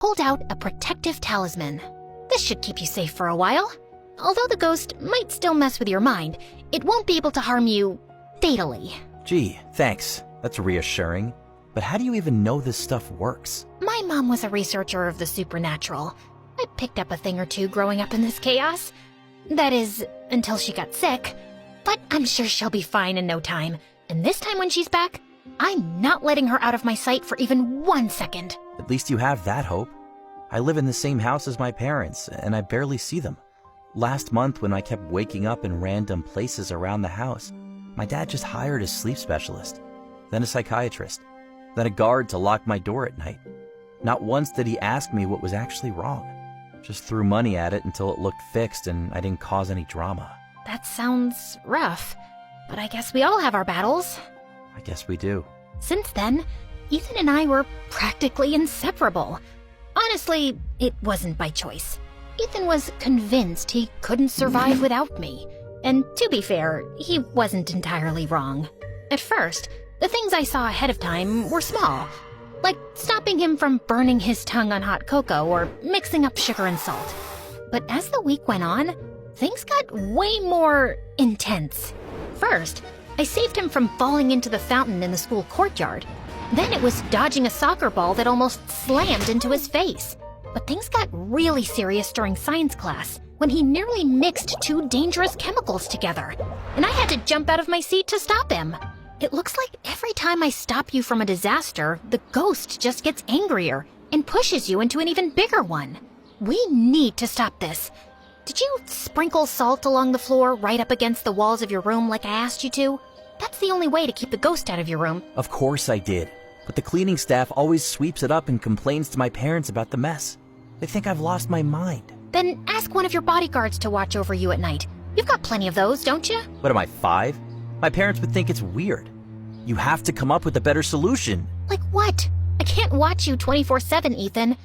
pulled out a protective talisman. This should keep you safe for a while. Although the ghost might still mess with your mind, it won't be able to harm you fatally. Gee, thanks. That's reassuring. But how do you even know this stuff works? My mom was a researcher of the supernatural. I picked up a thing or two growing up in this chaos. That is, until she got sick. But I'm sure she'll be fine in no time. And this time when she's back, I'm not letting her out of my sight for even 1 second. At least you have that hope. I live in the same house as my parents, and I barely see them. Last month, when I kept waking up in random places around the house, my dad just hired a sleep specialist, then a psychiatrist, then a guard to lock my door at night. Not once did he ask me what was actually wrong. Just threw money at it until it looked fixed and I didn't cause any drama. That sounds rough, but I guess we all have our battles. I guess we do. Since then, Ethan and I were practically inseparable. Honestly, it wasn't by choice. Ethan was convinced he couldn't survive without me. And to be fair, he wasn't entirely wrong. At first, the things I saw ahead of time were small, like stopping him from burning his tongue on hot cocoa or mixing up sugar and salt. But as the week went on, things got way more intense. First, I saved him from falling into the fountain in the school courtyard. Then it was dodging a soccer ball that almost slammed into his face. But things got really serious during science class when he nearly mixed 2 dangerous chemicals together, and I had to jump out of my seat to stop him. It looks like every time I stop you from a disaster, the ghost just gets angrier and pushes you into an even bigger one. We need to stop this. Did you sprinkle salt along the floor right up against the walls of your room like I asked you to? That's the only way to keep the ghost out of your room. Of course I did, but the cleaning staff always sweeps it up and complains to my parents about the mess. They think I've lost my mind. Then ask one of your bodyguards to watch over you at night. You've got plenty of those, don't you? What am I, 5? My parents would think it's weird. You have to come up with a better solution. Like what? I can't watch you 24/7, Ethan.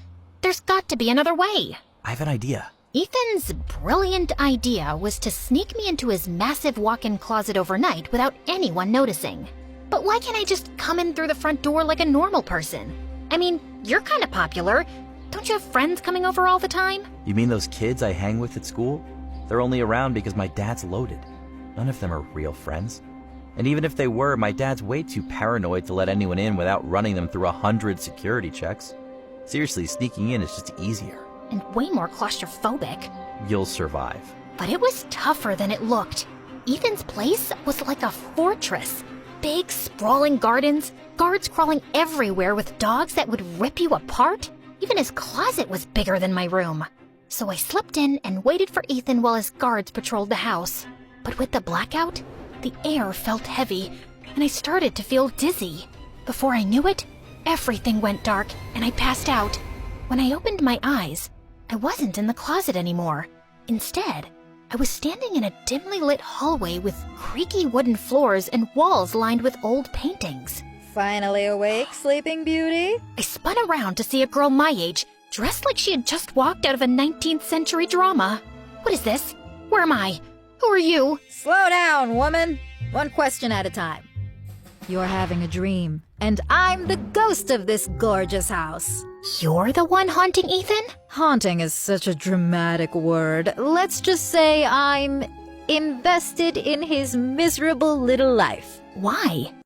There's got to be another way. I have an idea. Ethan's brilliant idea was to sneak me into his massive walk-in closet overnight without anyone noticing. But why can't I just come in through the front door like a normal person? I mean, you're kind of popular. Don't you have friends coming over all the time? You mean those kids I hang with at school? They're only around because my dad's loaded. None of them are real friends. And even if they were, my dad's way too paranoid to let anyone in without running them through 100 security checks. Seriously, sneaking in is just easier. And way more claustrophobic. You'll survive. But it was tougher than it looked. Ethan's place was like a fortress. Big, sprawling gardens, guards crawling everywhere with dogs that would rip you apart. Even his closet was bigger than my room. So I slipped in and waited for Ethan while his guards patrolled the house. But with the blackout, the air felt heavy, and I started to feel dizzy. Before I knew it, everything went dark, and I passed out. When I opened my eyes, I wasn't in the closet anymore. Instead, I was standing in a dimly lit hallway with creaky wooden floors and walls lined with old paintings. Finally awake, Sleeping Beauty? I spun around to see a girl my age, dressed like she had just walked out of a 19th century drama. What is this? Where am I? Who are you? Slow down, woman. One question at a time. You're having a dream, and I'm the ghost of this gorgeous house. You're the one haunting Ethan? Haunting is such a dramatic word. Let's just say I'm invested in his miserable little life. Why?